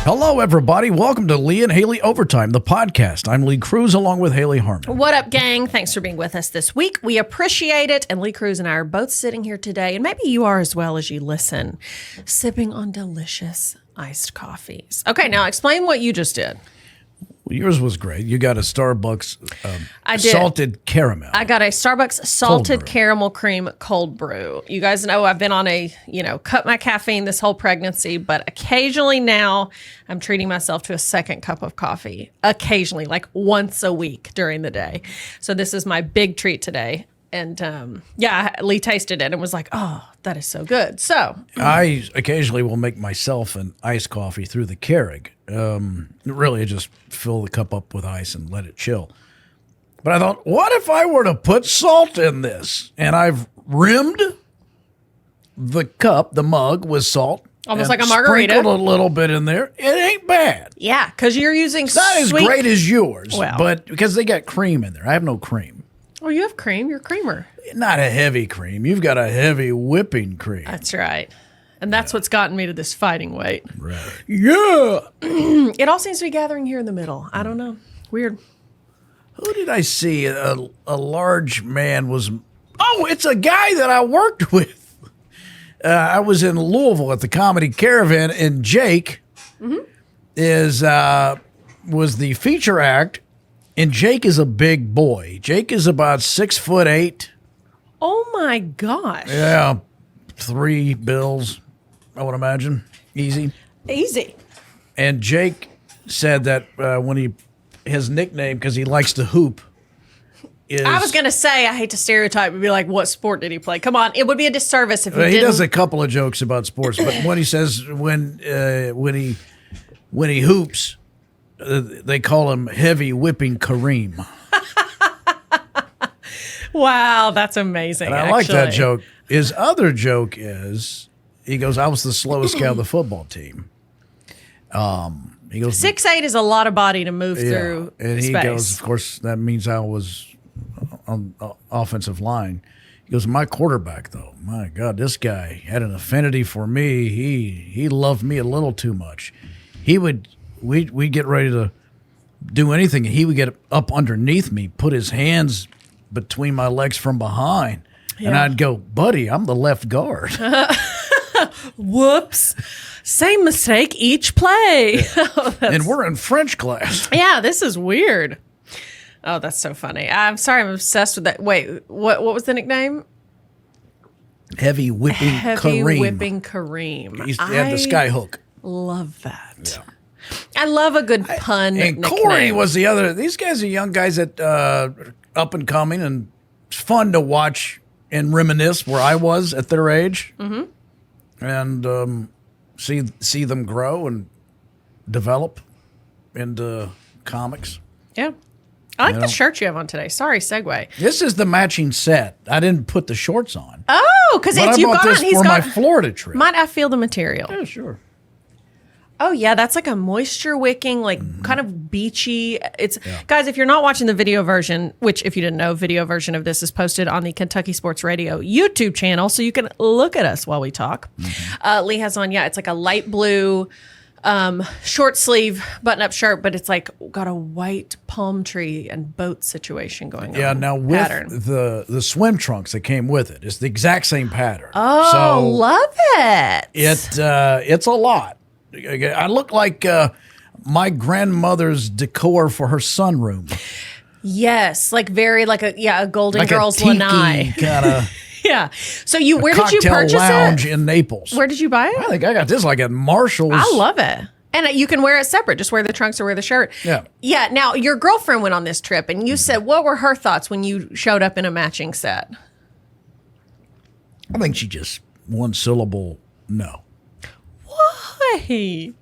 Hello, everybody. Welcome to Lee and Hayley Overtime, the podcast. I'm Lee Cruz along with Hayley Harmon. What up, gang? Thanks for being with us this week. We appreciate it. And Lee Cruz and I are both sitting here today, and maybe you are as well as you listen, sipping on delicious iced coffees. Okay, now explain what you just did. Well, yours was great. You got a Starbucks I did. salted caramel. I got a Starbucks salted caramel cream cold brew. You guys know I've been on cut my caffeine this whole pregnancy, but occasionally now I'm treating myself to a second cup of coffee. Occasionally, like once a week during the day. So this is my big treat today. And Lee tasted it and was like, oh, that is so good. So I occasionally will make myself an iced coffee through the Keurig. Really, I just fill the cup up with ice and let it chill. But I thought, what if I were to put salt in this? And I've rimmed the cup, the mug, with salt. Almost like a margarita. Sprinkled a little bit in there. It ain't bad. Yeah, because you're using It's not as great as yours, Well. but because they got cream in there. I have no cream. Oh, you have cream. You're a creamer. Not a heavy cream. You've got a heavy whipping cream. That's right. And that's what's gotten me to this fighting weight. Right. Yeah. It all seems to be gathering here in the middle. I don't know. Weird. Who did I see? A large man was... Oh, it's a guy that I worked with. I was in Louisville at the Comedy Caravan, and Jake was the feature act. And Jake is a big boy. Jake is about 6'8". Oh my gosh. Yeah, 3 bills, I would imagine. Easy. Easy. And Jake said that when his nickname, because he likes to hoop, is... I was going to say, I hate to stereotype, but be like, what sport did he play? Come on. It would be a disservice if he didn't. He does a couple of jokes about sports, but when he says when he hoops, they call him Heavy Whipping Kareem. Wow, that's amazing. And I like that joke. His other joke is, he goes, I was the slowest guy on the football team. He goes, 6'8" is a lot of body to move through and he space. goes, of course, that means I was on the offensive line. He goes, my quarterback, though, my God, this guy had an affinity for me. He loved me a little too much. We'd get ready to do anything, and he would get up underneath me, put his hands between my legs from behind, and I'd go, buddy, I'm the left guard. Whoops. Same mistake each play. And we're in French class. Yeah, this is weird. Oh, that's so funny. I'm sorry, I'm obsessed with that. Wait, what was the nickname? Heavy Whipping Kareem. Whipping Kareem. He had the sky hook. Love that. Yeah. I love a good pun And nickname. Corey was the other. These guys are young guys that up and coming, and it's fun to watch and reminisce where I was at their age, and see them grow and develop into comics. Yeah. I like the shirt you have on today. Sorry, segue. This is the matching set. I didn't put the shorts on. Oh, because But it's I you bought got this on. He's for my got. Florida trip. Might I feel the material? Yeah, sure. Oh yeah, that's like a moisture wicking, like kind of beachy. It's guys, if you're not watching the video version, which if you didn't know, video version of this is posted on the Kentucky Sports Radio YouTube channel, so you can look at us while we talk. Lee has on, it's like a light blue short sleeve button up shirt, but it's like got a white palm tree and boat situation going on. Yeah, now with pattern. the swim trunks that came with it, it's the exact same pattern. Oh, so love it. it's a lot. I look like my grandmother's decor for her sunroom. Yes, like very like a Golden Like Girls a tiki lanai. kind of Yeah. So where did you cocktail purchase lounge it? in Naples. Where did you buy it? I think I got this like at Marshall's. I love it. And you can wear it separate. Just wear the trunks or wear the shirt. Yeah. Yeah. Now, your girlfriend went on this trip, and you said, what were her thoughts when you showed up in a matching set? I think she just one syllable no. Why? I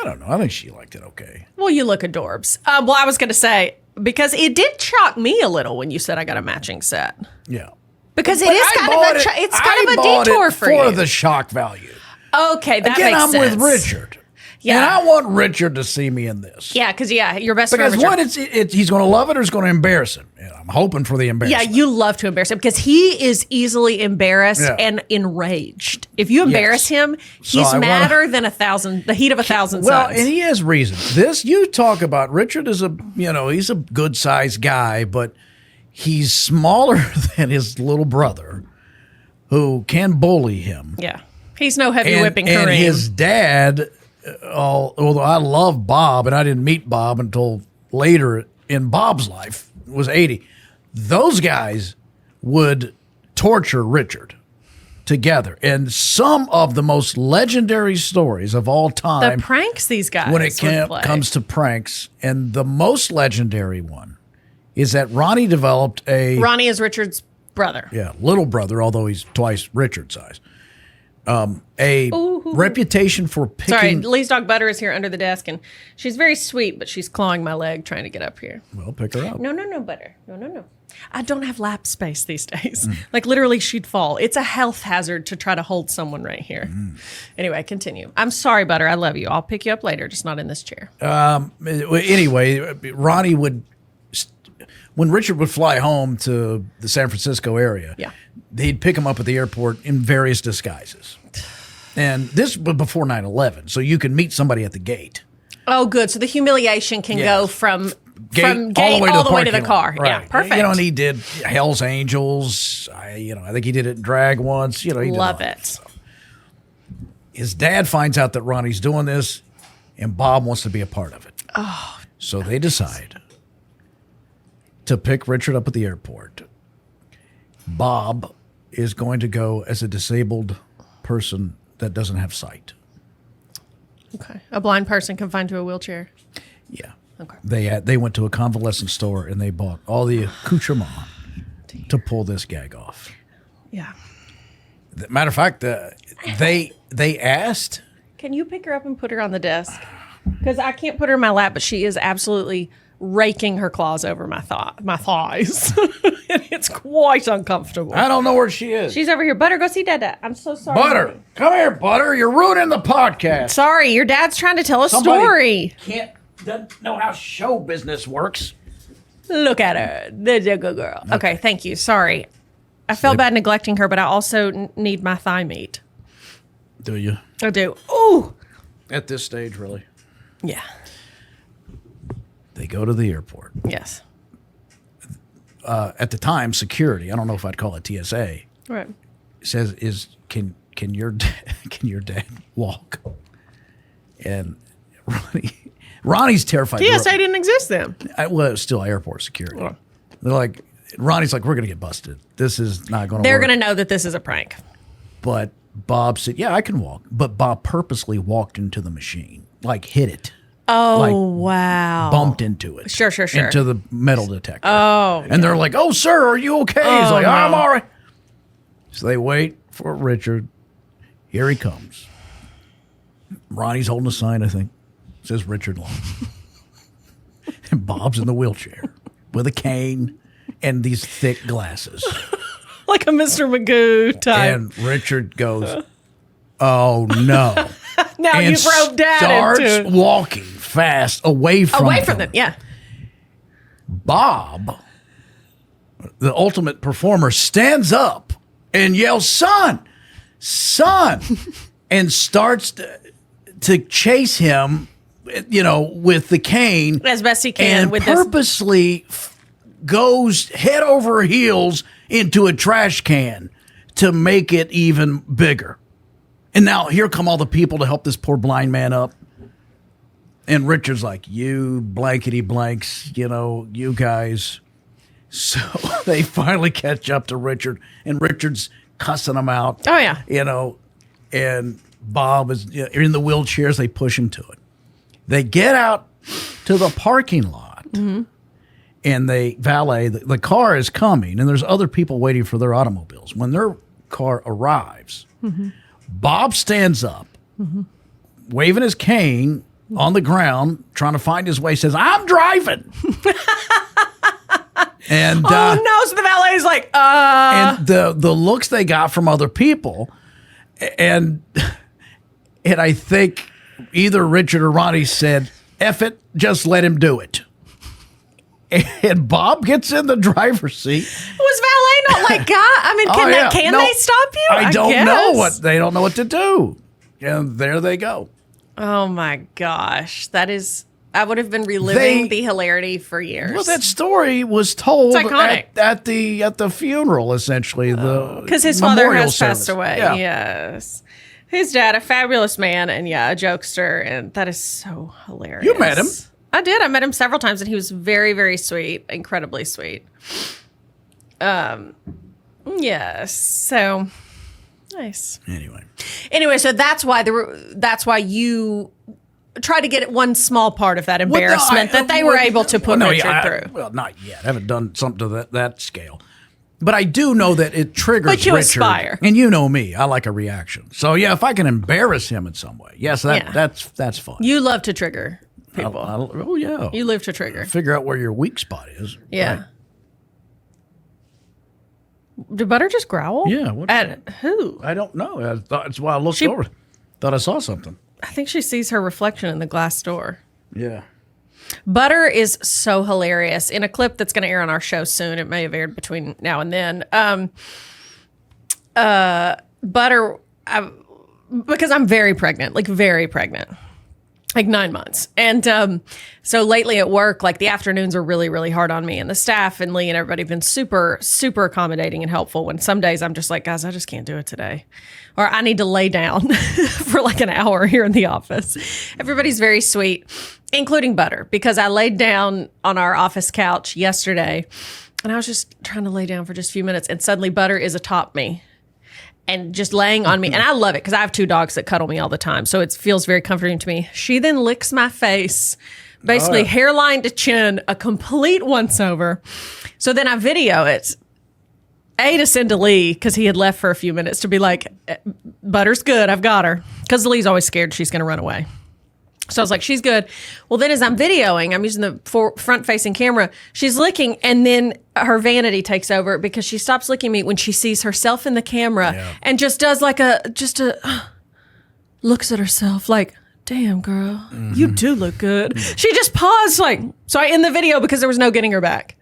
don't know. I think she liked it okay. Well, you look adorbs. Well, I was going to say, because it did shock me a little when you said I got a matching set. Yeah. Because But it is I kind bought of I a bought detour it for you. the shock value. Okay, that Again, makes I'm sense. with Richard. Yeah. And I want Richard to see me in this. Yeah, because your best friend. Because Richard. one, he's going to love it or it's going to embarrass him. And I'm hoping for the Yeah, embarrassment. you love to embarrass him because he is easily embarrassed Yeah. and enraged. If you embarrass him, So he's I madder than the heat of 1,000 Well, suns. and he has reason. This you talk about. Richard is he's a good sized guy, but he's smaller than his little brother, who can bully him. Yeah. He's no heavy whipping Kareem. And his dad, although I love Bob, and I didn't meet Bob until later in Bob's life, was 80. Those guys would torture Richard together. And some of the most legendary stories of all time. The pranks these guys When it play. comes to pranks, and the most legendary one is that Ronnie developed Ronnie is Richard's brother. little brother, although he's twice Richard's size. Reputation for picking. Sorry, Lee's dog Butter is here under the desk, and she's very sweet, but she's clawing my leg trying to get up here. Well, pick her up. No, Butter. No. I don't have lap space these days. Like, literally, she'd fall. It's a health hazard to try to hold someone right here. Anyway, continue. I'm sorry, Butter. I love you. I'll pick you up later, just not in this chair. Anyway, Ronnie would, when Richard would fly home to the San Francisco area, he'd pick him up at the airport in various disguises. And this was before 9/11, so you can meet somebody at the gate. Oh, good. So the humiliation can go from gate all the way to the car. Right. Yeah, perfect. And he did Hell's Angels. I think he did it in drag once. He Love did it. So. His dad finds out that Ronnie's doing this, and Bob wants to be a part of it. Oh, so they decide to pick Richard up at the airport. Bob is going to go as a disabled person that doesn't have sight. okay. A blind person confined to a wheelchair. Yeah. Okay. They went to a convalescent store and they bought all the accoutrement to pull this gag off. Yeah. Matter of fact, they asked. Can you pick her up and put her on the desk? Because I can't put her in my lap, but she is absolutely raking her claws over my thighs. And it's quite uncomfortable. I don't know where she is. She's over here. Butter, go see Dada. I'm so sorry. Butter, honey. come here, Butter. You're ruining the podcast. Sorry, your dad's trying to tell a Somebody story. doesn't know how show business works. Look at her. The good girl. Okay, thank you. Sorry. I felt bad neglecting her, but I also need my thigh meat. Do you? I do. Ooh. At this stage, really? Yeah. They go to the airport. Yes. At the time, security, I don't know if I'd call it TSA, Right. says, can your dad walk? And Ronnie's terrified. TSA didn't exist then. Well, it's still airport security. Oh. They're like, Ronnie's like, we're going to get busted. This is not going to work. They're going to know that this is a prank. But Bob said, yeah, I can walk. But Bob purposely walked into the machine, like hit it. Oh, wow. Bumped into it. Sure. Into the metal detector. Oh. And they're like, oh, sir, are you okay? He's like, no. I'm all right. So they wait for Richard. Here he comes. Ronnie's holding a sign, I think. It says Richard Long. And Bob's in the wheelchair with a cane and these thick glasses. Like a Mr. Magoo type. And Richard goes, oh, no. Now And you throw Dad starts into it. walking fast away from them. Yeah. Bob, the ultimate performer, stands up and yells, son, and starts to chase him, with the cane. As best he can and with this. purposely goes head over heels into a trash can to make it even bigger. And now here come all the people to help this poor blind man up. And Richard's like, you blankety blanks, you guys. So they finally catch up to Richard, and Richard's cussing them out. Oh, yeah. And Bob is in the wheelchairs. They push him to it. They get out to the parking lot, and they valet. The car is coming, and there's other people waiting for their automobiles. When their car arrives, Bob stands up, waving his cane on the ground, trying to find his way, says, I'm driving. And oh, no. So the valet's like, And the looks they got from other people, and I think either Richard or Ronnie said, F it, just let him do it. And Bob gets in the driver's seat. Was valet not like God? I mean, can they stop you? I don't know they don't know what to do. And there they go. Oh my gosh. I would have been reliving the hilarity for years. Well, that story was told it's iconic. at the funeral, essentially. Because his father has passed away. Yeah. Yes. His dad, a fabulous man and a jokester. And that is so hilarious. You met him. I did. I met him several times and he was very, very sweet, incredibly sweet. Yes. So nice. Anyway, so that's why you try to get one small part of that embarrassment that they were able to put Richard through. Well, not yet. I haven't done something to that scale. But I do know that it triggers But you Richard. aspire. And you know me. I like a reaction. So, if I can embarrass him in some way, yes, that's fun. You love to trigger people. Oh, yeah. You live to trigger. Figure out where your weak spot is. Yeah. Right. Did Butter just growl? Yeah. At who? I don't know. That's why I looked over. Thought I saw something. I think she sees her reflection in the glass door. Yeah. Butter is so hilarious. In a clip that's going to air on our show soon, it may have aired between now and then. Butter, because I'm very pregnant, like 9 months. And so lately at work, like the afternoons are really, really hard on me. And the staff and Lee and everybody have been super, super accommodating and helpful. When some days I'm just like, guys, I just can't do it today. Or I need to lay down for like an hour here in the office. Everybody's very sweet, including Butter, because I laid down on our office couch yesterday and I was just trying to lay down for just a few minutes. And suddenly Butter is atop me and just laying on me. And I love it because I have 2 dogs that cuddle me all the time. So it feels very comforting to me. She then licks my face, basically hairline to chin, a complete once over. So then I video it. To send to Lee because he had left for a few minutes to be like, Butter's good. I've got her. Because Lee's always scared she's going to run away. So I was like, she's good. Well, then as I'm videoing, I'm using the front-facing camera. She's licking, and then her vanity takes over because she stops licking me when she sees herself in the camera and just does like looks at herself like, damn, girl, you do look good. She just paused so I end the video because there was no getting her back.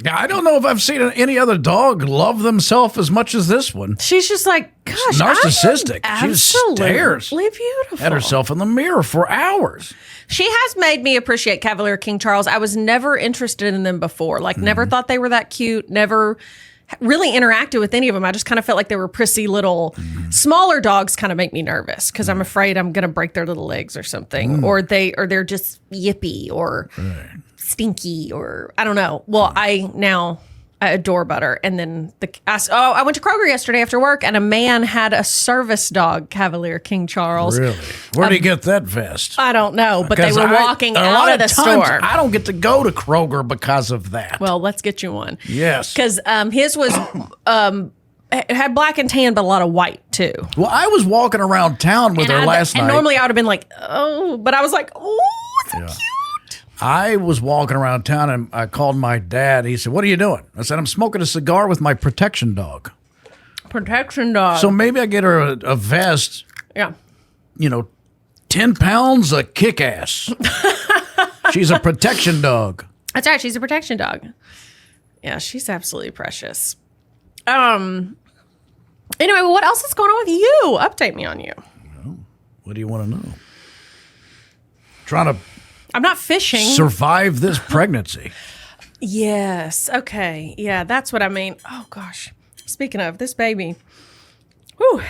Yeah, I don't know if I've seen any other dog love themselves as much as this one. She's just like, gosh, narcissistic. She stares beautiful at herself in the mirror for hours. She has made me appreciate Cavalier King Charles. I was never interested in them before. Never thought they were that cute. Never really interacted with any of them. I just kind of felt like they were prissy little smaller dogs. Kind of make me nervous because I'm afraid I'm going to break their little legs or something, or they're just yippy or stinky or I don't know. Well, I adore Butter. And then I went to Kroger yesterday after work and a man had a service dog, Cavalier King Charles. Really? Where'd he get that vest? I don't know, but they were walking out of the store. I don't get to go to Kroger because of that. Well, let's get you one. Yes. Because his was it had black and tan, but a lot of white too. Well, I was walking around town with her last night. And normally I would have been like, oh, but I was like, oh, so cute. I was walking around town and I called my dad. He said, what are you doing? I said, I'm smoking a cigar with my protection dog. Protection dog. So maybe I get her a vest. Yeah. 10 pounds of kick-ass. She's a protection dog. That's right. She's a protection dog. Yeah, she's absolutely precious. Anyway, what else is going on with you? Update me on you. Well, what do you want to know? Trying to I'm not fishing. Survive this pregnancy. Yes. Okay. Yeah, that's what I mean. Oh, gosh. Speaking of this baby,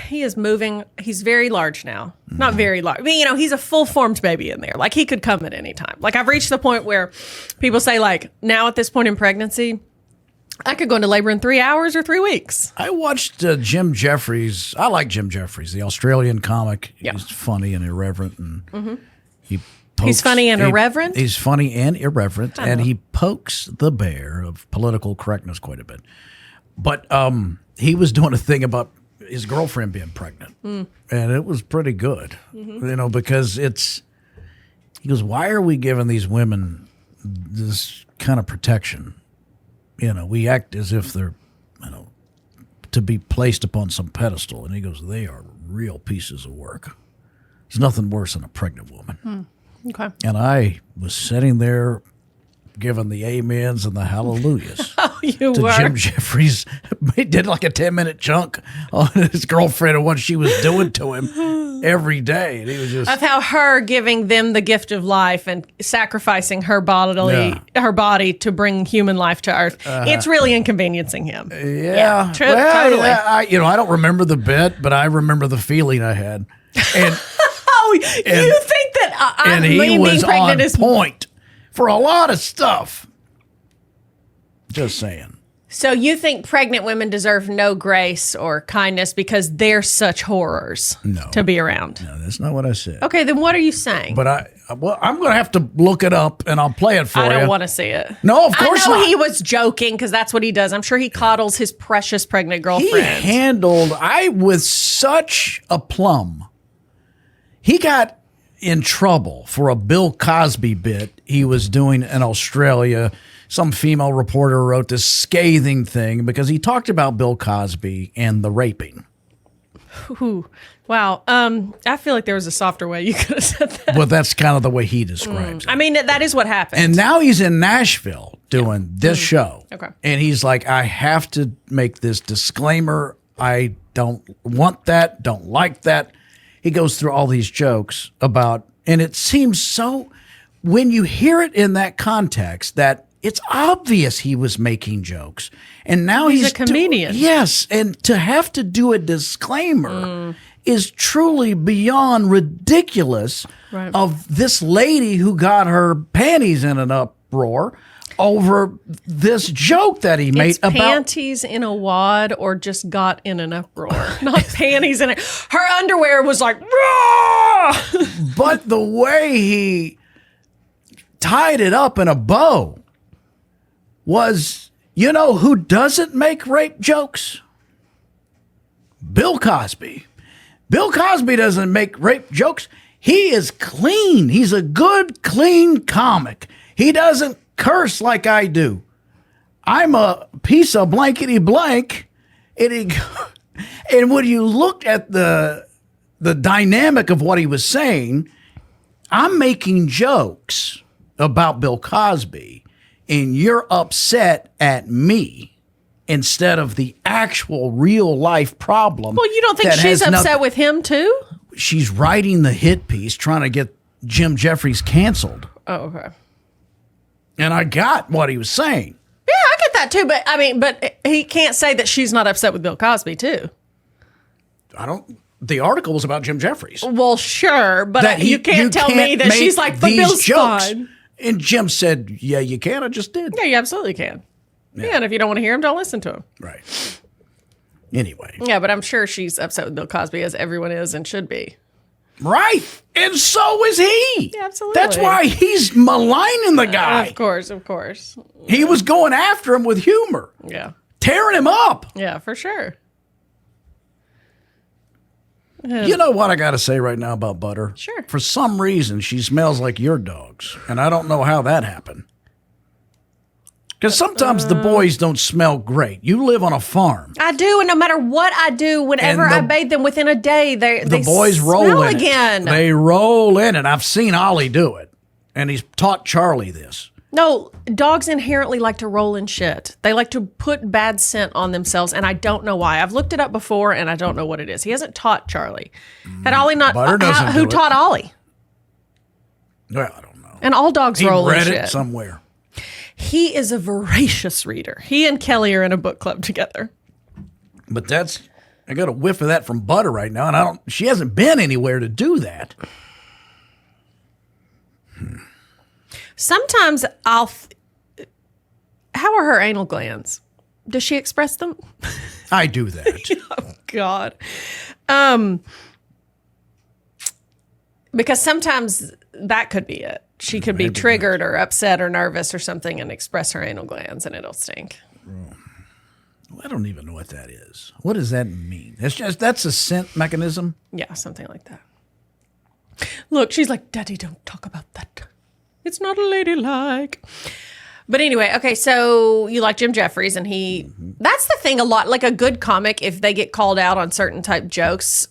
he is moving. He's very large now. Not very large. I mean, he's a full-formed baby in there. Like, he could come at any time. Like, I've reached the point where people say, like, now at this point in pregnancy, I could go into labor in 3 hours or 3 weeks. I watched Jim Jeffries. I like Jim Jeffries, the Australian comic. Yeah. He's funny and irreverent. And he's funny and irreverent? He's funny and irreverent, and he pokes the bear of political correctness quite a bit. But he was doing a thing about his girlfriend being pregnant, and it was pretty good, because he goes, why are we giving these women this kind of protection? We act as if they're, to be placed upon some pedestal. And he goes, they are real pieces of work. There's nothing worse than a pregnant woman. Okay. And I was sitting there giving the amens and the hallelujahs You to were. Jim Jeffries. He did like a 10-minute chunk on his girlfriend and what she was doing to him every day. And he was just... Of how her giving them the gift of life and sacrificing her her body to bring human life to earth. It's really inconveniencing him. Yeah. Totally. I don't remember the bit, but I remember the feeling I had. And You think that and he being was pregnant on is point for a lot of stuff. Just saying. So you think pregnant women deserve no grace or kindness because they're such horrors to be around? No, that's not what I said. Okay, then what are you saying? But I'm going to have to look it up and I'll play it for you. I don't want to see it. No, of course I know not. he was joking because that's what he does. I'm sure he coddles his precious pregnant girlfriend. He handled with such aplomb. He got in trouble for a Bill Cosby bit he was doing in Australia. Some female reporter wrote this scathing thing because he talked about Bill Cosby and the raping. Ooh, wow. I feel like there was a softer way you could have said that. But that's kind of the way he describes it. I mean, that is what happened. And now he's in Nashville doing this show. Okay. And he's like, I have to make this disclaimer. I don't want that, don't like that. He goes through all these jokes about, and it seems so, when you hear it in that context, that it's obvious he was making jokes. And now he's a comedian. Yes. And to have to do a disclaimer is truly beyond ridiculous of this lady who got her panties in an uproar over this joke that he made about panties in a wad or just got in an uproar. Not panties in it. Her underwear was like, "Rah!" But the way he tied it up in a bow was, you know who doesn't make rape jokes? Bill Cosby. Bill Cosby doesn't make rape jokes. He is clean. He's a good, clean comic. He doesn't curse like I do. I'm a piece of blankety blank. And when you look at the dynamic of what he was saying, I'm making jokes about Bill Cosby, and you're upset at me instead of the actual real life problem. Well, you don't think she's upset with him too? She's writing the hit piece trying to get Jim Jeffries canceled. Oh, okay. And I got what he was saying. Yeah, I get that too. But I mean, but he can't say that she's not upset with Bill Cosby too. The article was about Jim Jeffries. Well, sure, but you can't tell me that she's like, but Bill's fine. And Jim said, yeah, you can. I just did. Yeah, you absolutely can. Yeah, and if you don't want to hear him, don't listen to him. Right. Anyway. Yeah, but I'm sure she's upset with Bill Cosby, as everyone is and should be. Right. And so is he. Yeah, absolutely. That's why he's maligning the guy. Of course. He was going after him with humor. Yeah. Tearing him up. Yeah, for sure. You know what I got to say right now about Butter? Sure. For some reason, she smells like your dogs, and I don't know how that happened. Because sometimes the boys don't smell great. You live on a farm. I do, and no matter what I do, whenever I bathe them within a day, they boys roll smell in again. They roll in it. I've seen Ollie do it, and he's taught Charlie this. No, dogs inherently like to roll in shit. They like to put bad scent on themselves, and I don't know why. I've looked it up before, and I don't know what it is. He hasn't taught Charlie. Had Ollie not? Butter doesn't Who do it. taught Ollie? Well, I don't know. And all dogs roll in He read shit. it somewhere. He is a voracious reader. He and Kelly are in a book club together. But I got a whiff of that from Butter right now, and she hasn't been anywhere to do that. Sometimes how are her anal glands? Does she express them? I do that. Oh, God. Because sometimes that could be it. She could be triggered or upset or nervous or something and express her anal glands, and it'll stink. I don't even know what that is. What does that mean? That's a scent mechanism? Yeah, something like that. Look, she's like, Daddy, don't talk about that. It's not ladylike. But anyway, okay, so you like Jim Jeffries, and that's the thing a lot, like a good comic, if they get called out on certain type jokes,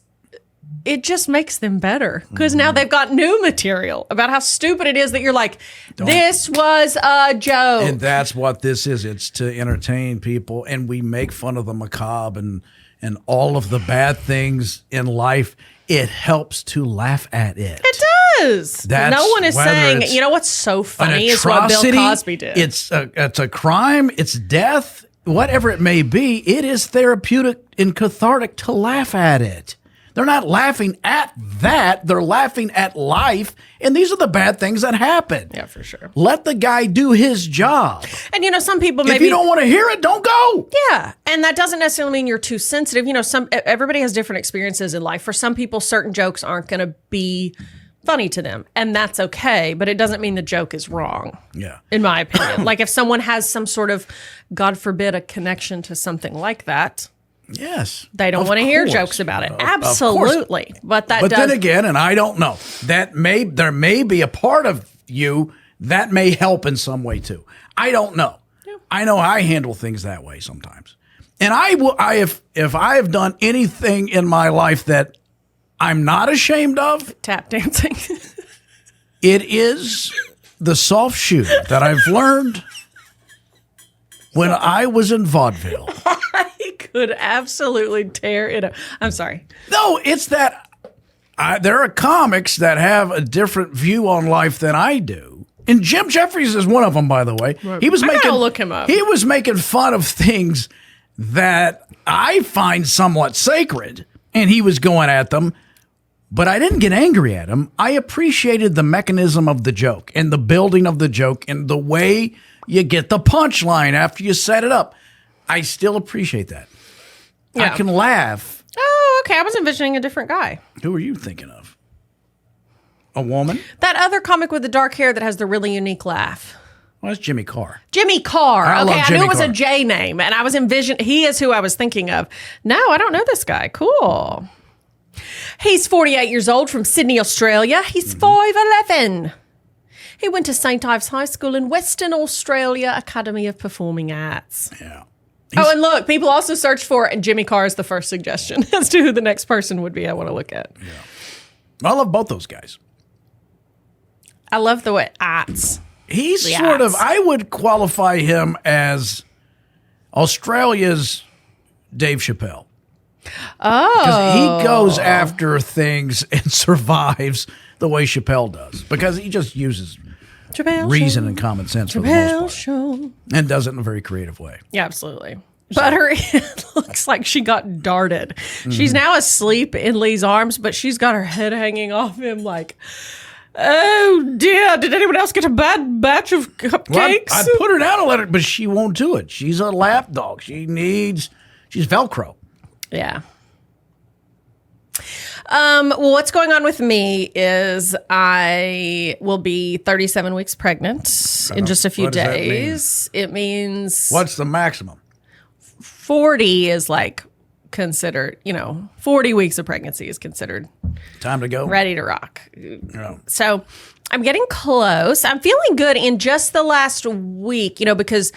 it just makes them better because now they've got new material about how stupid it is that you're like, this was a joke. And that's what this is. It's to entertain people, and we make fun of the macabre and all of the bad things in life. It helps to laugh at it. It does. No one is saying, you know what's so funny is what Bill Cosby did. It's a crime. It's death. Whatever it may be, it is therapeutic and cathartic to laugh at it. They're not laughing at that. They're laughing at life. And these are the bad things that happen. Yeah, for sure. Let the guy do his job. And, you know, some people maybe... If you don't want to hear it, don't go. Yeah. And that doesn't necessarily mean you're too sensitive. You know, everybody has different experiences in life. For some people, certain jokes aren't going to be funny to them. And that's okay. But it doesn't mean the joke is wrong. Yeah. In my opinion. Like if someone has some sort of, God forbid, a connection to something like that... Yes. They don't want to hear jokes about it. Absolutely. But then again, and I don't know, there may be a part of you that may help in some way too. I don't know. Yeah. I know I handle things that way sometimes. And if I have done anything in my life that I'm not ashamed of, tap dancing. It is the soft shoe that I've learned when I was in vaudeville. I could absolutely tear it up. I'm sorry. No, it's that there are comics that have a different view on life than I do. And Jim Jeffries is one of them, by the way. He was gotta look him up. He was making fun of things that I find somewhat sacred, and he was going at them. But I didn't get angry at him. I appreciated the mechanism of the joke and the building of the joke and the way you get the punchline after you set it up. I still appreciate that. Yeah. I can laugh. Oh, okay. I was envisioning a different guy. Who are you thinking of? A woman? That other comic with the dark hair that has the really unique laugh. Well, that's Jimmy Carr. Jimmy Carr. I knew it was a J name, and I was envisioning. He is who I was thinking of. No, I don't know this guy. Cool. He's 48 years old from Sydney, Australia. He's 5'11". He went to St. Ives High School in Western Australia Academy of Performing Arts. Yeah. And look, people also search for, and Jimmy Carr is the first suggestion as to who the next person would be I want to look at. Yeah. I love both those guys. I love the way arts. He's sort of, I would qualify him as Australia's Dave Chappelle. Oh. Because he goes after things and survives the way Chappelle does. Because he just uses reason and common sense for the most part. And does it in a very creative way. Yeah, absolutely. But it looks like she got darted. Mm-hmm. She's now asleep in Lee's arms, but she's got her head hanging off him like, oh dear, did anyone else get a bad batch of cupcakes? Well, I'd put her down and let her, but she won't do it. She's a lap dog. She's Velcro. Yeah. Well, what's going on with me is I will be 37 weeks pregnant in just a few days. It means... What's the maximum? 40 is like considered, 40 weeks of pregnancy is considered... Time to go. Ready to rock. Yeah. So I'm getting close. I'm feeling good in just the last week, because...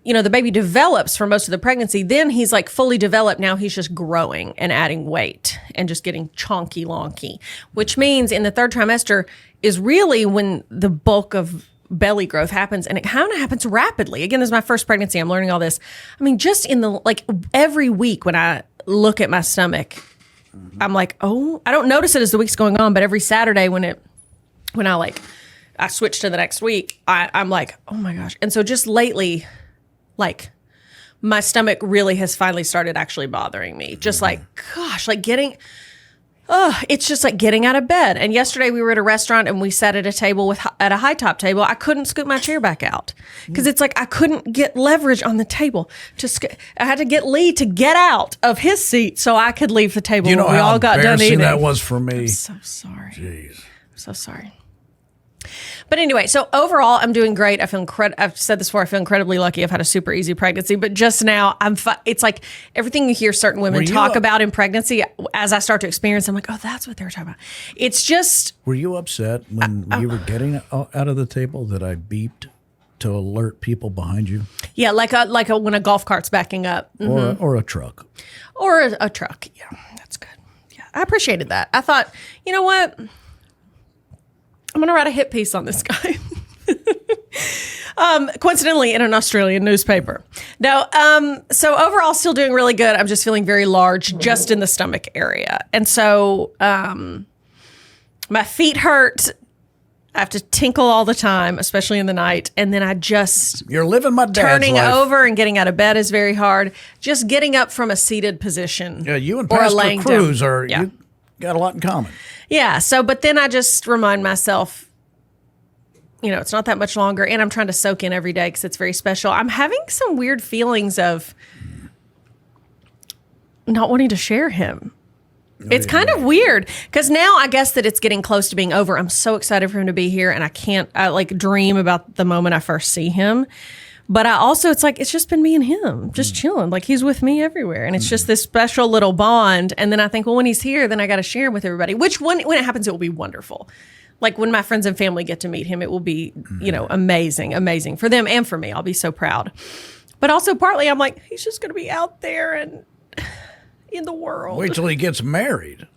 the baby develops for most of the pregnancy. Then he's like fully developed. Now he's just growing and adding weight and just getting chonky lonky, which means in the third trimester is really when the bulk of belly growth happens. And it kind of happens rapidly. Again, this is my first pregnancy. I'm learning all this. I mean, just in the, every week when I look at my stomach, I'm like, oh, I don't notice it as the week's going on, but every Saturday when I switch to the next week, I'm like, oh my gosh. And so just lately, my stomach really has finally started actually bothering me. Just it's just like getting out of bed. And yesterday we were at a restaurant and we sat at a table at a high top table. I couldn't scoot my chair back out because it's like I couldn't get leverage on the table. I had to get Lee to get out of his seat so I could leave the table. You know we how all got done eating. That was for me. I'm so sorry. Jeez. I'm so sorry. But anyway, so overall, I'm doing great. I've said this before. I feel incredibly lucky. I've had a super easy pregnancy. But just now, it's like everything you hear certain women talk about in pregnancy, as I start to experience, I'm like, oh, that's what they were talking about. It's just... Were you upset when you were getting out of the table that I beeped to alert people behind you? Yeah, like when a golf cart's backing up. Mm-hmm. Or a truck. Or a truck, yeah. That's good. I appreciated that. I thought, you know what? I'm going to write a hit piece on this guy. Coincidentally, in an Australian newspaper. Now, so overall, still doing really good. I'm just feeling very large, just in the stomach area. And so my feet hurt. I have to tinkle all the time, especially in the night. And then You're living my dad's turning life. over and getting out of bed is very hard. Just getting up from a seated position. Yeah, you and or Pastor laying Cruz down. you got a lot in common. Yeah. So, but then I just remind myself, it's not that much longer, and I'm trying to soak in every day because it's very special. I'm having some weird feelings of not wanting to share him. It's kind of weird because now I guess that it's getting close to being over. I'm so excited for him to be here, and I like dream about the moment I first see him. But it's just been me and him just chilling. Like he's with me everywhere. And it's just this special little bond. And then I think, well, when he's here, then I got to share him with everybody, which when it happens, it will be wonderful. Like when my friends and family get to meet him, it will be, amazing for them and for me. I'll be so proud. But also partly I'm like, he's just going to be out there and in the world. Wait till he gets married.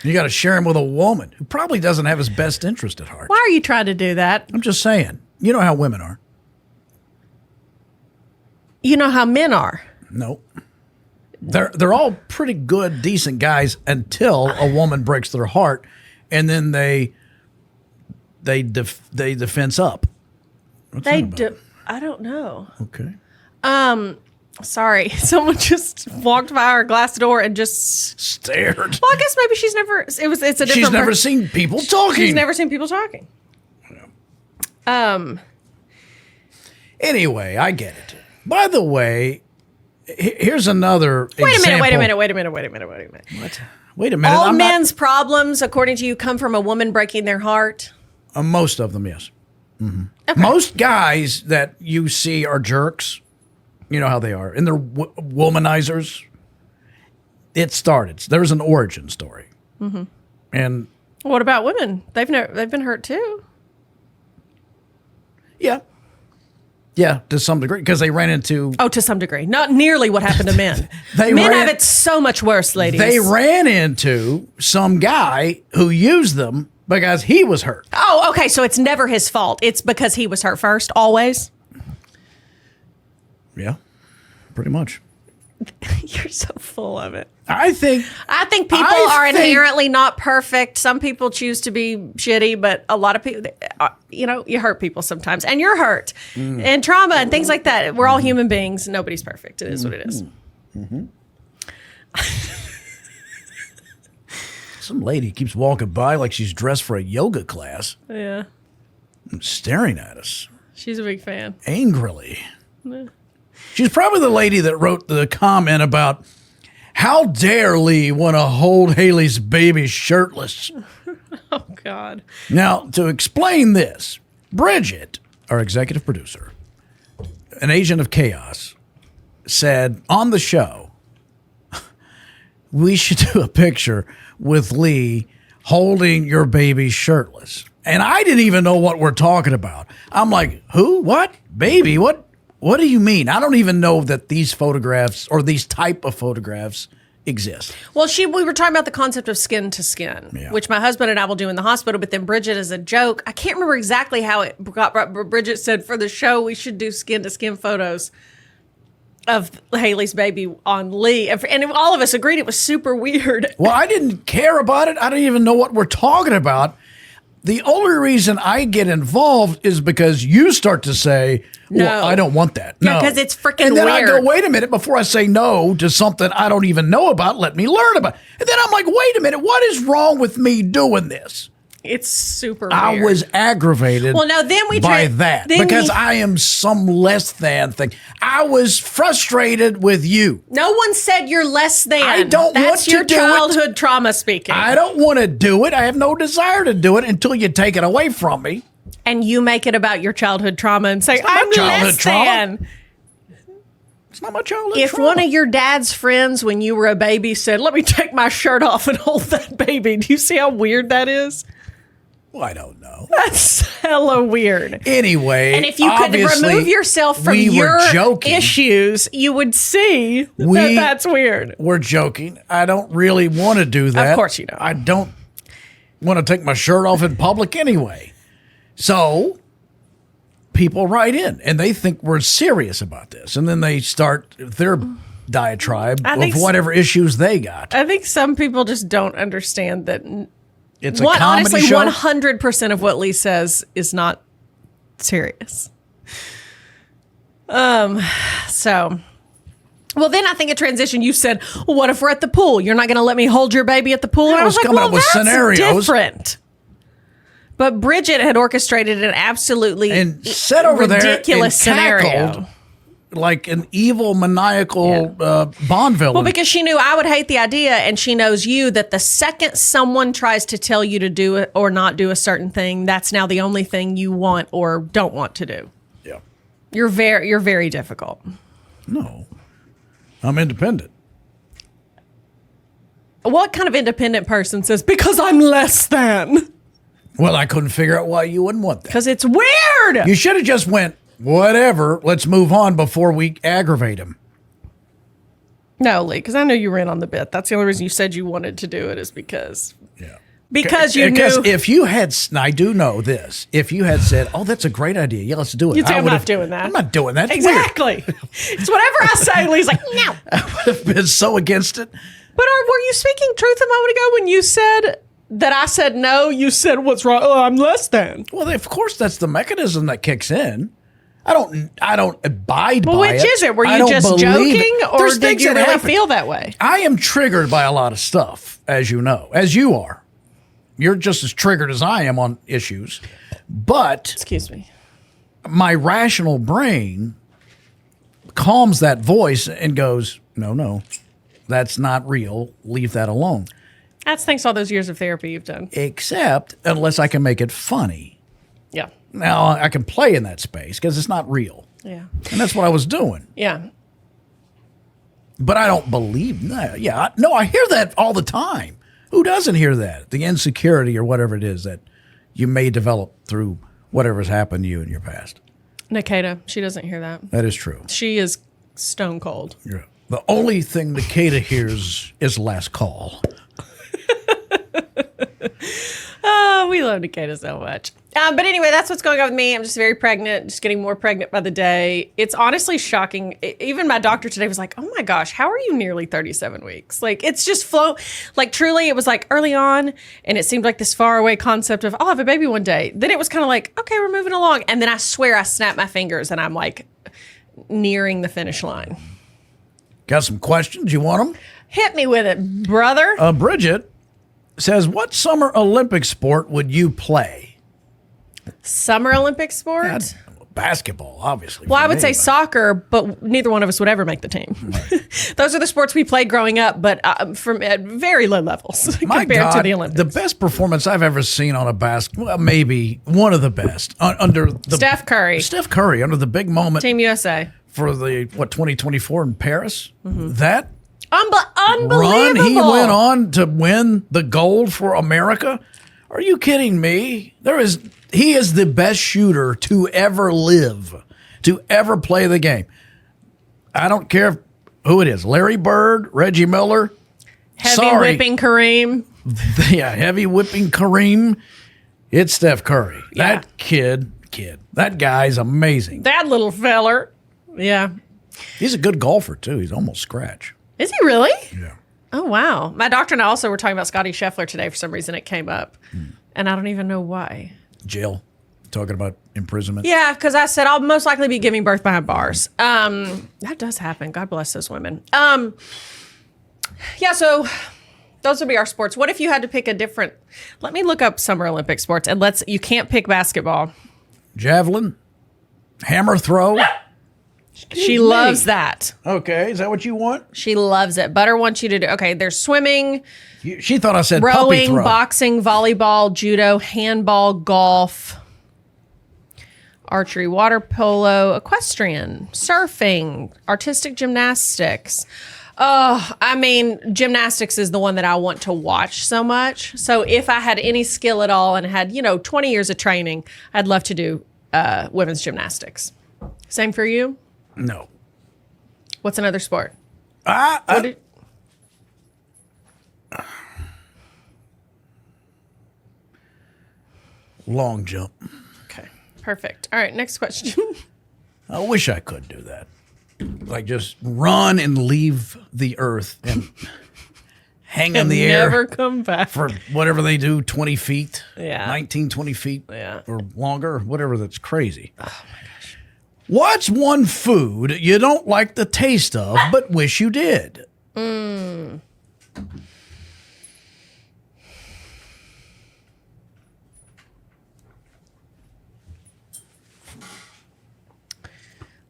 You got to share him with a woman who probably doesn't have his best interest at heart. Why are you trying to do that? I'm just saying. You know how women are. You know how men are. No. They're all pretty good, decent guys until a woman breaks their heart, and then they defense up. What's that about? I don't know. Okay. Sorry, someone just walked by our glass door and just stared. Well, I guess maybe she's never. It's a different. She's never seen people talking. She's never seen people talking. Anyway, I get it. By the way, here's another example. Wait a minute. What? Wait a minute. All men's problems, according to you, come from a woman breaking their heart? Most of them, yes. Mm-hmm. Okay. Most guys that you see are jerks. You know how they are. And they're womanizers. It started. There's an origin story. Mm-hmm. And what about women? They've been hurt too. Yeah. Yeah, to some degree, because they ran into... Oh, to some degree. Not nearly what happened to men. Men have it so much worse, ladies. They ran into some guy who used them because he was hurt. Oh, okay, so it's never his fault. It's because he was hurt first, always? Yeah, pretty much. You're so full of it. I think people are inherently not perfect. Some people choose to be shitty, but a lot of people, you hurt people sometimes, and you're hurt, and trauma and things like that. We're all human beings. Nobody's perfect. It is what it is. Mm-hmm. Some lady keeps walking by like she's dressed for a yoga class. Yeah, staring at us. She's a big fan. Angrily. Yeah. She's probably the lady that wrote the comment about how dare Lee want to hold Hayley's baby shirtless. Oh, God. Now, to explain this, Bridget, our executive producer, an agent of chaos, said on the show, we should do a picture with Lee holding your baby shirtless. And I didn't even know what we're talking about. I'm like, who? What? Baby? What? What do you mean? I don't even know that these photographs or these type of photographs exist. Well, we were talking about the concept of skin to skin, which my husband and I will do in the hospital, but then Bridget, as a joke, I can't remember exactly how it got, but Bridget said for the show, we should do skin to skin photos of Hayley's baby on Lee. And all of us agreed it was super weird. Well, I didn't care about it. I don't even know what we're talking about. The only reason I get involved is because you start to say, well, I don't want that. Yeah, because it's freaking weird. And then I go, wait a minute, before I say no to something I don't even know about, let me learn about it. And then I'm like, wait a minute, what is wrong with me doing this? It's super weird. I was aggravated by that because I am some less than thing. I was frustrated with you. No one said you're less than. I don't want to do it. That's your childhood trauma speaking. I don't want to do it. I have no desire to do it until you take it away from me. And you make it about your childhood trauma and say, I'm less than. It's not my childhood If trauma. one of your dad's friends when you were a baby said, let me take my shirt off and hold that baby, do you see how weird that is? Well, I don't know. That's hella weird. Anyway, And if you could remove yourself from your issues, you would see that that's weird. We're joking. I don't really want to do that. Of course you don't. I don't want to take my shirt off in public anyway. So people write in and they think we're serious about this. And then they start their diatribe of whatever issues they got. I think some people just don't understand that. It's a comedy show. 100% of what Lee says is not serious. So, well, then I think a transition. You said, well, what if we're at the pool? You're not going to let me hold your baby at the pool? And I was like, coming up with scenarios. Different. But Bridget had orchestrated an absolutely sat over ridiculous there and scenario. Like an evil, maniacal Bond villain. Well, because she knew I would hate the idea, and she knows you, that the second someone tries to tell you to do it or not do a certain thing, that's now the only thing you want or don't want to do. Yeah. You're very difficult. No. I'm independent. What kind of independent person says, because I'm less than? Well, I couldn't figure out why you wouldn't want that. Because it's weird. You should have just went, whatever, let's move on before we aggravate him. No, Lee, because I know you ran on the bit. That's the only reason you said you wanted to do it, is because... Yeah. Because you knew... Because if you had... I do know this. If you had said, oh, that's a great idea. Yeah, let's do it. You'd say, I'm not doing that. I'm not doing that. It's exactly. It's whatever I say. Lee's like, no. I would have been so against it. But were you speaking truth a moment ago when you said... that I said no, you said what's wrong? Oh, I'm less than. Well, of course, that's the mechanism that kicks in. I don't abide by it. Well, which is it? Were you just joking, or did you really feel that way? I am triggered by a lot of stuff, as you know, as you are. You're just as triggered as I am on issues. But excuse me, my rational brain calms that voice and goes, no, that's not real. Leave that alone. That's thanks to all those years of therapy you've done. Except unless I can make it funny. Yeah. Now, I can play in that space because it's not real. Yeah. And that's what I was doing. Yeah. But I don't believe that. Yeah. I hear that all the time. Who doesn't hear that? The insecurity or whatever it is that you may develop through whatever's happened to you in your past. Nikita, she doesn't hear that. That is true. She is stone cold. Yeah. The only thing Nikita hears is last call. Oh, we love Nikita so much. But anyway, that's what's going on with me. I'm just very pregnant, just getting more pregnant by the day. It's honestly shocking. Even my doctor today was like, oh my gosh, how are you nearly 37 weeks? Like, it's just like truly, it was like early on, and it seemed like this far away concept of, I'll have a baby one day. Then it was kind of like, okay, we're moving along. And then I swear I snapped my fingers and I'm like nearing the finish line. Got some questions? You want them? Hit me with it, brother. Bridget says, what summer Olympic sport would you play? Summer Olympic sport? Yeah, basketball, obviously. Well, I would say soccer, but neither one of us would ever make the team. Right. Those are the sports we played growing up, but from at very low levels compared to the Olympics. The best performance I've ever seen on a basketball, maybe one of the best, under the Steph Curry. Steph Curry, under the big moment. Team USA. For the, 2024 in Paris? Mm-hmm. That unbelievable run, he went on to win the gold for America. Are you kidding me? He is the best shooter to ever live, to ever play the game. I don't care who it is. Larry Bird, Reggie Miller. Whipping Kareem. Yeah, heavy whipping Kareem. It's Steph Curry. Yeah. That kid, that guy's amazing. That little feller. Yeah. He's a good golfer, too. He's almost scratch. Is he really? Yeah. Oh, wow. My doctor and I also were talking about Scotty Scheffler today. For some reason, it came up. And I don't even know why. Jail. Talking about imprisonment. Yeah, because I said I'll most likely be giving birth behind bars. That does happen. God bless those women. Yeah, so those would be our sports. What if you had to pick a different... Let me look up Summer Olympic sports. And you can't pick basketball. Javelin. Hammer throw. She loves that. Okay, is that what you want? She loves it. Butter wants you to do. Okay, there's swimming. She thought I said puppy throw. Rowing, boxing, volleyball, judo, handball, golf, archery, water polo, equestrian, surfing, artistic gymnastics, I mean, gymnastics is the one that I want to watch so much. So if I had any skill at all and had, 20 years of training, I'd love to do women's gymnastics. Same for you? No. What's another sport? Long jump. Okay, perfect. All right, next question. I wish I could do that. Like just run and leave the earth and hang in the air. Never come back. For whatever they do, 20 feet. Yeah. 19, 20 feet. Yeah. Or longer, whatever. That's crazy. Oh, my gosh. What's one food you don't like the taste of but wish you did?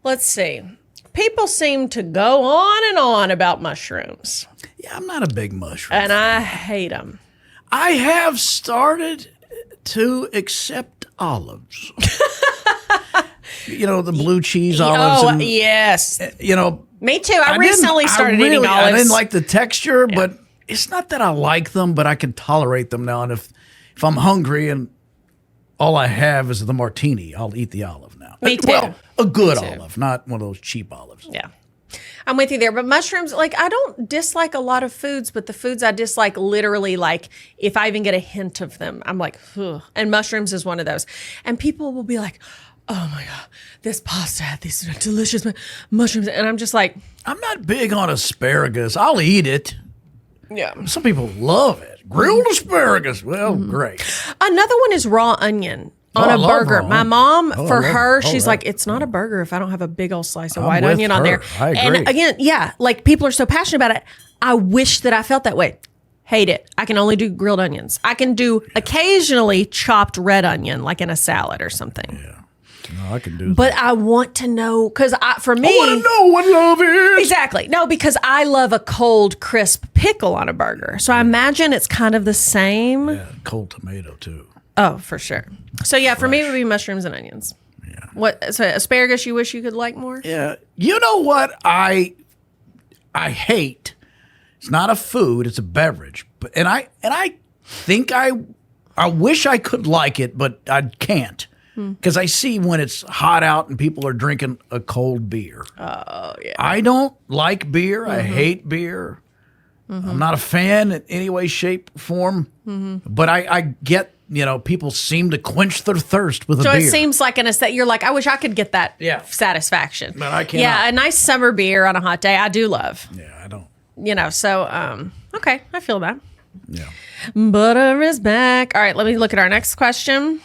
Let's see. People seem to go on and on about mushrooms. Yeah, I'm not a big mushroom. And I hate them. I have started to accept olives. The blue cheese olives. Oh, and, yes. Me too. I didn't- recently started eating olives. I didn't like the texture, but it's not that I like them, but I can tolerate them now. And if I'm hungry and all I have is the martini, I'll eat the olive now. Me too. Well, a good olive, not one of those cheap olives. Yeah. I'm with you there. But mushrooms, I don't dislike a lot of foods, but the foods I dislike literally, if I even get a hint of them, I'm like, ugh. And mushrooms is one of those. And people will be like, oh my God, this pasta had these delicious mushrooms. And I'm just like, I'm not big on asparagus. I'll eat it. yeah. Some people love it. Grilled asparagus. Well, great. Another one is raw onion on I a love burger. raw My onion. mom, I for love her, it. she's All like, right. it's not a burger if I don't have a big old slice of I'm white with onion on her. there. I agree. And again, yeah, people are so passionate about it. I wish that I felt that way. Hate it. I can only do grilled onions. I can do occasionally chopped red onion, like in a salad or something. Yeah. No, I can do that. But I want to know, because for me, I want to know what love is. exactly. No, because I love a cold, crisp pickle on a burger. So I imagine it's kind of the same. Yeah, cold tomato, too. Oh, for sure. So yeah, for me it would be mushrooms and onions. Yeah. What? So asparagus you wish you could like more? Yeah. You know what I hate? It's not a food, it's a beverage. But I think I wish I could like it, but I can't. Because I see when it's hot out and people are drinking a cold beer. Oh, yeah. I don't like beer. I hate beer. I'm not a fan in any way, shape, or form. But I get, people seem to quench their thirst with a So beer. it seems like you're like, I wish I could get that satisfaction. But I cannot. Yeah, a nice summer beer on a hot day, I do love. Yeah, I don't. Okay, I feel that. Yeah. Butter is back. All right, let me look at our next question.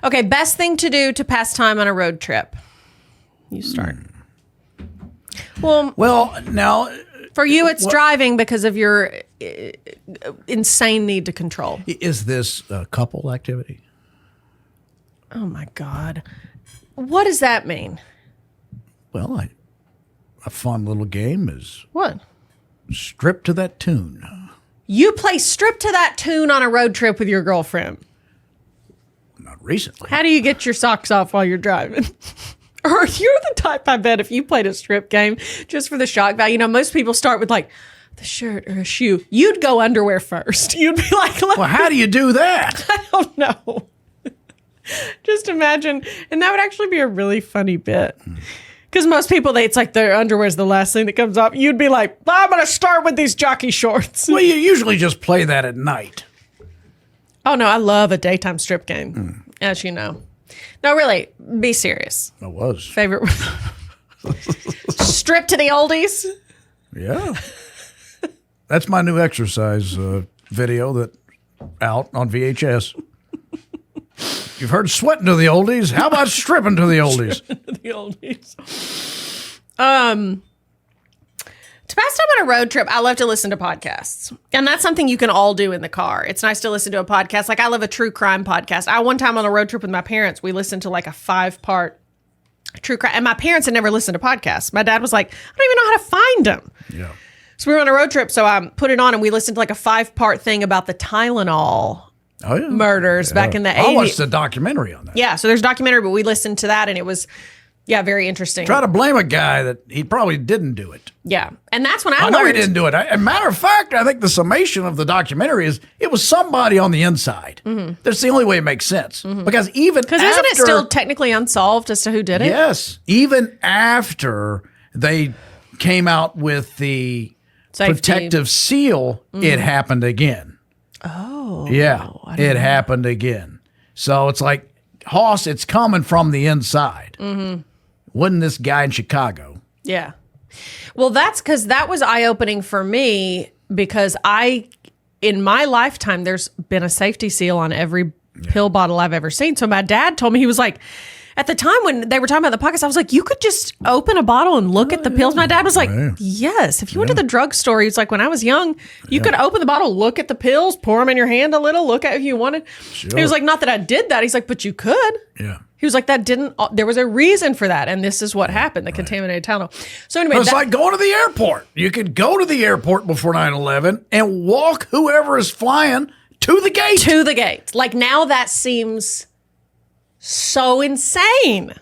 Okay, best thing to do to pass time on a road trip. You start. Well, now, For you, it's driving because of your insane need to control. is this a couple activity? Oh, my God. What does that mean? Well, a fun little game is What? strip to that tune. You play strip to that tune on a road trip with your girlfriend. Not recently. How do you get your socks off while you're driving? Or you're the type, I bet, if you played a strip game just for the shock value, most people start with the shirt or a shoe. You'd go underwear first. You'd be like, Well, how do you do that? I don't know. Just imagine. And that would actually be a really funny bit. Because most people, it's like their underwear is the last thing that comes off. You'd be like, I'm going to start with these jockey shorts. Well, you usually just play that at night. Oh, no, I love a daytime strip game, as you know. No, really, be serious. I was. Favorite strip to the oldies? Yeah. That's my new exercise video that out on VHS. You've heard sweating to the oldies. How about stripping to the oldies? The oldies. To pass time on a road trip, I love to listen to podcasts. And that's something you can all do in the car. It's nice to listen to a podcast. Like I love a true crime podcast. One time on a road trip with my parents, we listened to a 5-part true crime. And my parents had never listened to podcasts. My dad was like, I don't even know how to find them. Yeah. So we were on a road trip. So I put it on and we listened to a 5-part thing about the Tylenol Oh, yeah. murders back in the 80s. I watched a documentary on that. Yeah, so there's a documentary, but we listened to that, and it was Yeah, very interesting. Try to blame a guy that he probably didn't do it. Yeah, and that's when I know he learned. didn't do it. As a matter of fact, I think the summation of the documentary is it was somebody on the inside. That's the only way it makes sense. Because even Because isn't it still technically unsolved as to who did it? Yes. Even after they came out with the Safety. protective seal, it happened again. Oh. Yeah, it happened again. So it's like, Hoss, it's coming from the inside. Wasn't this guy in Chicago? Yeah. Well, that's because that was eye-opening for me because in my lifetime, there's been a safety seal on every pill bottle I've ever seen. So my dad told me, he was like, at the time when they were talking about the pockets, I was like, you could just open a bottle and look at the pills. My dad was like, yes. If you went to the drugstore, he's like, when I was young, you could open the bottle, look at the pills, pour them in your hand a little, look at if you wanted. Sure. He was like, not that I did that. He's like, but you could. Yeah. He was like, there was a reason for that. And this is what happened, the contaminated Tylenol. So anyway. It's like going to the airport. You could go to the airport before 9/11 and walk whoever is flying to the gate. To the gate. Like now that seems so insane.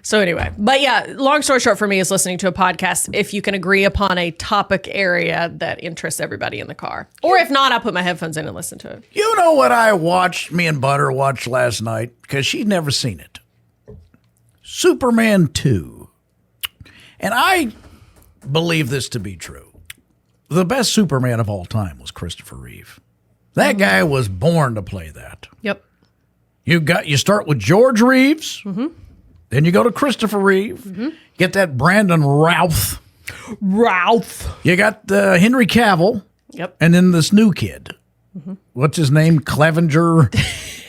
So anyway, but yeah, long story short for me is listening to a podcast if you can agree upon a topic area that interests everybody in the car. Or if not, I'll put my headphones in and listen to it. You know what I watched, me and Butter watched last night, because she'd never seen it? Superman 2. And I believe this to be true. The best Superman of all time was Christopher Reeve. That guy was born to play that. Yep. You start with George Reeves, then you go to Christopher Reeve, get that Brandon Routh. You got Henry Cavill, and then this new kid. What's his name? Clevenger,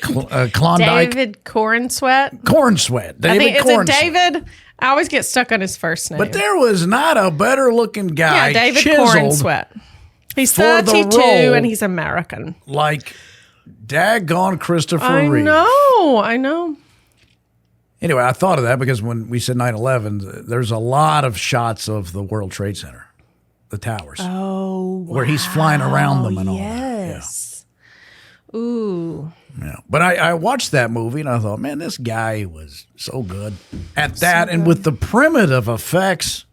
Klondike. David Cornsweat. Cornsweat. I think it's Cornsweat. David. I always get stuck on his first name. But there was not a better looking guy. Yeah, David chiseled Cornsweat. He's for the 32 role and he's American. like daggone Christopher Reeve. I know. Anyway, I thought of that because when we said 9/11, there's a lot of shots of the World Trade Center, the towers. Oh, where he's flying around them and all that. yes. Ooh. Yeah. But I watched that movie and I thought, man, this guy was so good at that. And with the primitive effects,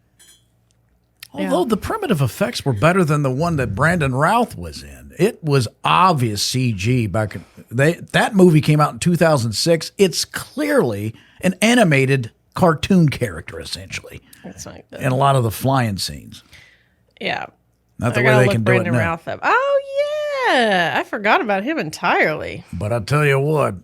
although the primitive effects were better than the one that Brandon Routh was in, it was obvious CG back. That movie came out in 2006. It's clearly an animated cartoon character, essentially. That's like in a lot of the flying scenes. Yeah. Not the way they can do it Brandon now. Routh up. Oh, yeah. I forgot about him entirely. But I tell you what,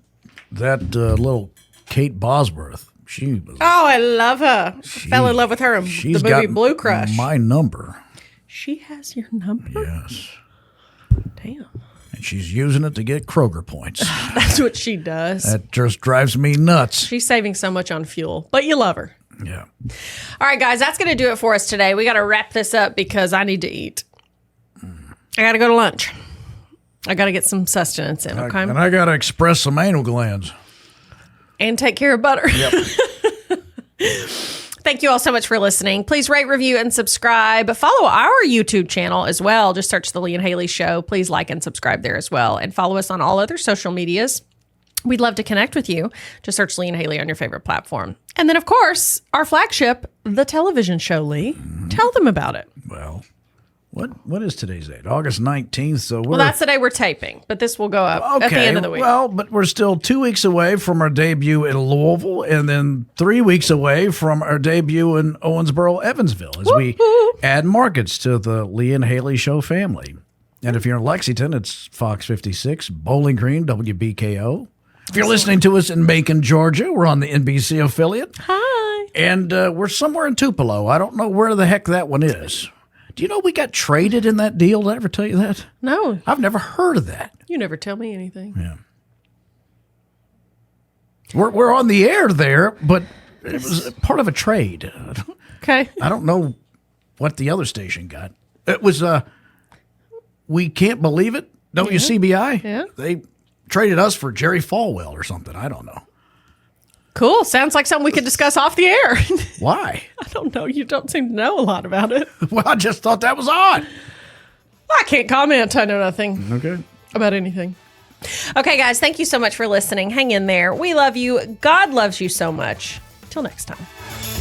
that little Kate Bosworth, she was. Oh, I love her. I fell in love with her in the She's movie got Blue Crush. my number. She has your number? Yes. Damn. And she's using it to get Kroger points. That's what she does. That just drives me nuts. She's saving so much on fuel, but you love her. Yeah. All right, guys, that's going to do it for us today. We got to wrap this up because I need to eat. I got to go to lunch. I got to get some sustenance in, okay? And I got to express some anal glands. And take care of Butter. Yep. Thank you all so much for listening. Please rate, review, and subscribe. Follow our YouTube channel as well. Just search The Lee and Hayley Show. Please like and subscribe there as well. And follow us on all other social medias. We'd love to connect with you. Just search Lee and Hayley on your favorite platform. And then, of course, our flagship, the television show, Lee. Tell them about it. Well, what is today's date? August 19th. So Well, that's the day we're taping, but this will go up at the end of the week. Well, but we're still 2 weeks away from our debut in Louisville and then 3 weeks away from our debut in Owensboro, Evansville as we add markets to the Lee and Hayley Show family. And if you're in Lexington, it's Fox 56, Bowling Green, WBKO. If you're listening to us in Macon, Georgia, we're on the NBC affiliate. Hi. And we're somewhere in Tupelo. I don't know where the heck that one is. Do you know we got traded in that deal? Did I ever tell you that? No. I've never heard of that. You never tell me anything. Yeah. We're on the air there, but it was part of a trade. Okay. I don't know what the other station got. It was We Can't Believe It, WCBI. Yeah. They traded us for Jerry Falwell or something. I don't know. Cool. Sounds like something we could discuss off the air. Why? I don't know. You don't seem to know a lot about it. Well, I just thought that was odd. I can't comment. I know nothing Okay. about anything. Okay, guys, thank you so much for listening. Hang in there. We love you. God loves you so much. Till next time.